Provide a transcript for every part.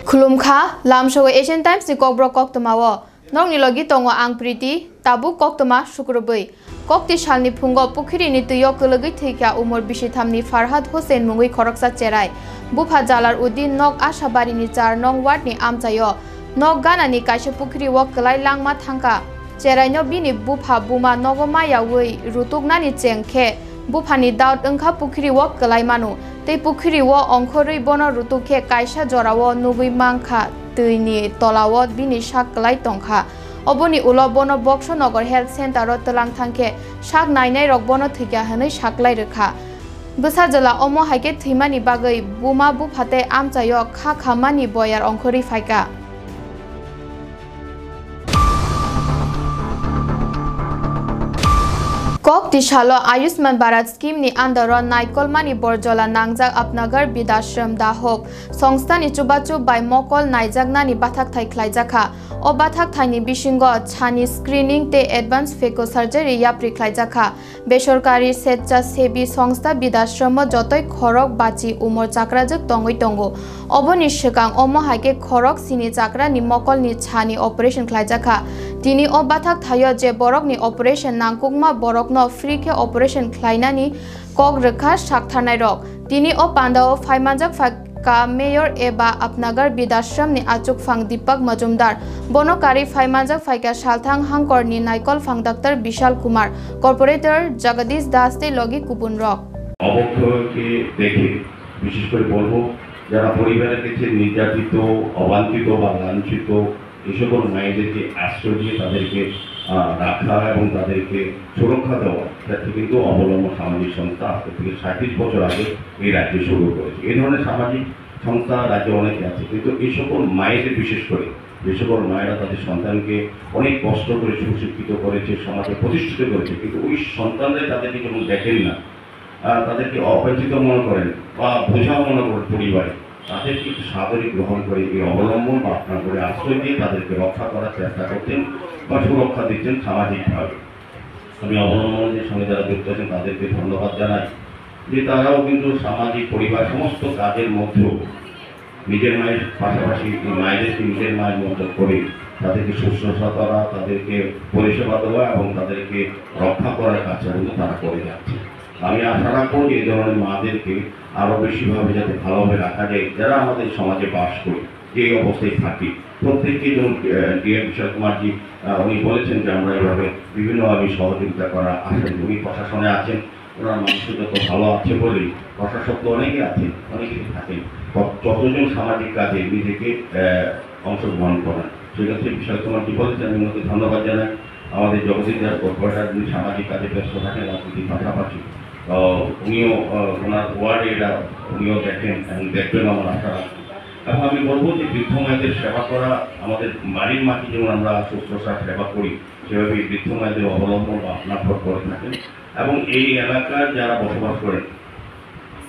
Khulumkha lamsho Asian Times ni kokbro koktamawo nong nilogi tongo ang priti tabu koktama shukrubui kokti shalni phungo pukhiri ni tuyo kulagi thika umor bisithamni Farhad Hussein mungui khoroksa cherai bupha jalar udin nok ashabari ni 4 nong ward ni amchayo nok gana ni kaisha pukhiri wo klai langma thangka cherai no bini bupha buma nogoma yawi rutugna ni chengkhe bupha ni daud engkha pukhiri wo klai manu tei pukhiri wo ongkhorui bono rutukhe kaisa jorawo nugui mangkha tuini tolawo bini sak klai tongkha oboni ulo bono boksho nogor health center ro tlang thangkhe sak nainai rok bono thikya hanai saklai rekha bwsa jala omo haike thimani bagai buma buphate amchayo kha khamani boyar ongkhori phaika Kok Tishalo Ayushman Bharat scheme ni andaro Naikolmani Borjola Nangjak Apnagar Bidashram Dahok Songstha ni chubachu by Mokol Naijagna ni Bathak Thai Khlaijaka O Bathak Thai ni Bishingo Chani screening te advanced phaco surgery yapri Khlaijaka Besorkari Setcha Sebi Songstha Bidashramo jotoi khorok bachi umor chakrajak tongoi tongo Oboni shikang omo haike khorok sini chakra ni Mokol ni Chani operation Khlaijaka Tini O Bathak Thayo je borok ni operation nangkukma borok no free ke operation khlainani kok rekha saktharnai rok tini o pandao phaimanjak ka mayor eba apnagar bidashram ni achuk phang Deepak Majumdar bonokari phaimanjak phaika salthang hangkor ni naikol phang Dr Bishal Kumar corporator Jagadish Das te logi kupun rok অবক্ষয়কে দেখে বিশেষ করে বলবো যারা পরিবারের কাছে নির্যাতিত অবাঞ্ছিত বা লাঞ্ছিত এই সকল মায়েদেরকে আশ্রয় দিয়ে তাদেরকে রাখা এবং তাদেরকে সুরক্ষা দেওয়া সেটা কিন্তু অবলম্বন সামাজিক সংস্থা আজ থেকে 37 বছর আগে এই রাজ্যে শুরু করেছে এই ধরনের সামাজিক সংস্থা রাজ্যে অনেকে আছে কিন্তু এই সকল মায়েদের বিশেষ করে যে সকল মায়েরা তাদের সন্তানকে অনেক কষ্ট করে সুশিক্ষিত করেছে সমাজে প্রতিষ্ঠিত করেছে কিন্তু ওই সন্তানদের তাদেরকে যেমন দেখেন না তাদেরকে অপরিচিত মনে করেন বা বোঝা মনে করেন পরিবারে তাদেরকে একটু সাদরে গ্রহণ করে এই অবলম্বন বা আপনার করে আশ্রয় দিয়ে তাদেরকে রক্ষা করার চেষ্টা করতেন বা সুরক্ষা দিচ্ছেন সামাজিকভাবে আমি অবলম্বনের সঙ্গে যারা যুক্ত আছেন তাদেরকে ধন্যবাদ জানাই যে তারাও কিন্তু সামাজিক পরিবার সমস্ত কাজের মধ্যেও নিজের মায়ের পাশাপাশি মায়েদেরকে নিজের মায়ের মতো করে তাদেরকে শুশ্রূষা করা তাদেরকে পরিষেবা দেওয়া এবং তাদেরকে রক্ষা করার কাজটা কিন্তু তারা করে যাচ্ছে আমি আশা রাখবো যে এই ধরনের মাদেরকে আরও বেশিভাবে যাতে ভালোভাবে রাখা যায় যারা আমাদের সমাজে বাস করে যে অবস্থায় থাকি প্রত্যেককে যেমন ডিএম বিশাল কুমারজি উনি বলেছেন যে আমরা এইভাবে বিভিন্নভাবে সহযোগিতা করা আসেন উনি প্রশাসনে আছেন ওনার মানুষের যত ভালো আছে বলেই প্রশাসক তো অনেকে আছেন অনেকেই থাকেন যতজন সামাজিক কাজে নিজেকে অংশগ্রহণ করেন সেক্ষেত্রে বিশাল কুমারজি বলেছেন আমি ওনাকে ধন্যবাদ জানাই আমাদের জগদীশ দাস কর্পোরেটর যিনি সামাজিক কাজে ব্যস্ত থাকেন রাজনীতির পাশাপাশি উনিও ওনার ওয়ার্ডে এটা উনিও দেখেন এবং দেখবেন আমার আশা রাখছি এবং আমি বলবো যে বৃদ্ধ মায়েদের সেবা করা আমাদের বাড়ির মাটি যেমন আমরা শুশ্রূষা সেবা করি সেভাবে বৃদ্ধ মায়েদের অবলম্বন বা আপনার করে থাকেন এবং এই এলাকার যারা বসবাস করেন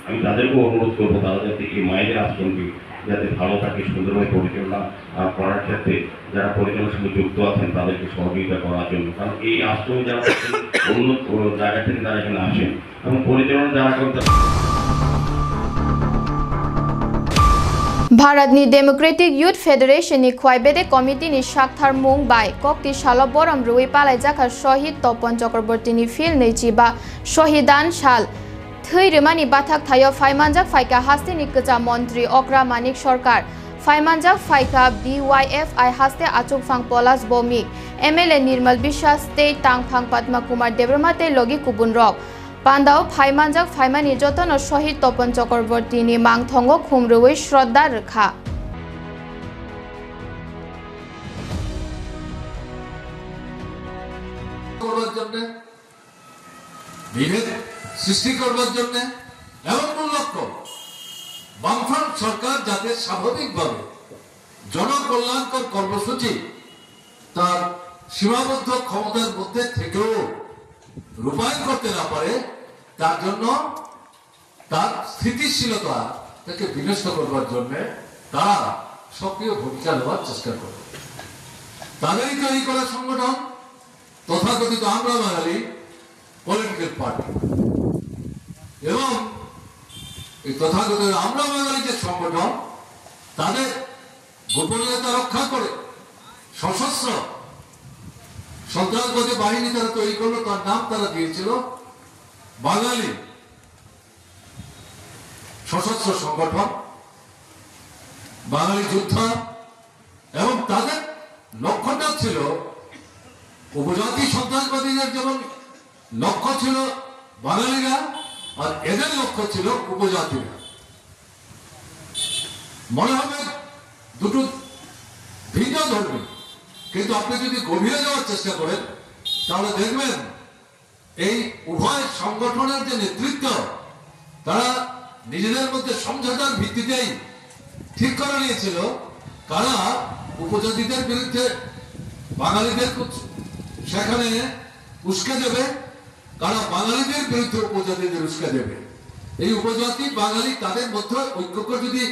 আমি তাদেরকেও অনুরোধ করবো তারা যাতে এই মায়েদের আশ্রমটি যাতে ভালো থাকে সুন্দরভাবে পরিচালনা করার ক্ষেত্রে যারা পরিচালনার সঙ্গে যুক্ত আছেন তাদেরকে সহযোগিতা করার জন্য কারণ এই আশ্রমে যারা অন্য জায়গা থেকে তারা এখানে আসেন এবং পরিচালনা যারা করেন Bharat ni Democratic Youth Federation ni Khwaibede Committee ni Shakthar Mumbai Kokti Shalo Boram Rui Palai Jaka Shohid Topon Chakraborty ni Phil Nechiba Shohidan Shal Thui Rimani Bathak Thayo Phaimanjak Phaika Haste ni Kacha Montri Okra Manik Sarkar Phaimanjak Phaika BYFI Haste Achuk Phang Polas Bomik MLA Nirmal Bishas State Tangphang Padma Kumar Debramate Logi Kubun Rock Pandao Phaimanjak Phaimani Jotono Shohid Topon Chakraborty ni Mangthongo Khumrui Shraddha Rekha সৃষ্টি করবার জন্য এমন কোন লক্ষ্য বামফ্রন্ট সরকার যাতে স্বাভাবিকভাবে জনকল্যাণকর কর্মসূচি তার সীমাবদ্ধ ক্ষমতার মধ্যে থেকেও রূপায়ণ করতে না পারে তার জন্য তার স্থিতিশীলতা তাকে বিনষ্ট করবার জন্য তারা সক্রিয় ভূমিকা নেওয়ার চেষ্টা করে তাদেরই তৈরি করা সংগঠন তথাকথিত আমরা বাঙালি পলিটিক্যাল পার্টি এবং এই তথাকথিত আমরা বাঙালি যে সংগঠন তাদের গোপনীয়তা রক্ষা করে সশস্ত্র সন্ত্রাসবাদী বাহিনী তারা তৈরি করলো, তার নাম তারা দিয়েছিল বাঙালি সশস্ত্র সংগঠন, বাঙালি যোদ্ধা। এবং তাদের লক্ষ্যটা ছিল উপজাতি সন্ত্রাসবাদীদের যেমন লক্ষ্য ছিল বাঙালিরা, আর এদের লক্ষ্য ছিল উপজাতিরা। মনে হবে দুটো ভিন্ন ধর্মী, কিন্তু আপনি যদি গভীরে যাওয়ার চেষ্টা করেন তাহলে দেখবেন এই উভয় সংগঠনের যে নেতৃত্ব তারা নিজেদের মধ্যে সমঝোতার ভিত্তিতেই ঠিক করে নিয়েছিল কারা উপজাতিদের বিরুদ্ধে বাঙালিদের সেখানে উস্কে দেবে, কারা বাঙালিদের বিরুদ্ধে উপজাতিদের উস্কে দেবে। এই উপজাতি বাঙালি তাদের মধ্যে ঐক্যকে যদি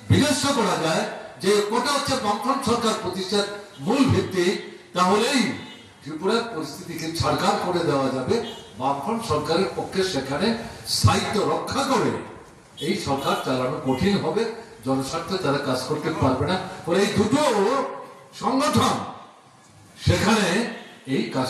বিনষ্ট করা যায়, যে কোটা হচ্ছে বামফ্রন্ট সরকার প্রতিষ্ঠার মূল ভিত্তি, তাহলেই ত্রিপুরার পরিস্থিতিকে ছাড়খাড় করে দেওয়া যাবে। বামফ্রন্ট সরকারের পক্ষে সেখানে স্থায়িত্ব রক্ষা করে এই সরকার চালানো কঠিন হবে, জনস্বার্থে তারা কাজ করতে পারবে না। এই দুটো সংগঠন সেখানে এই কাজ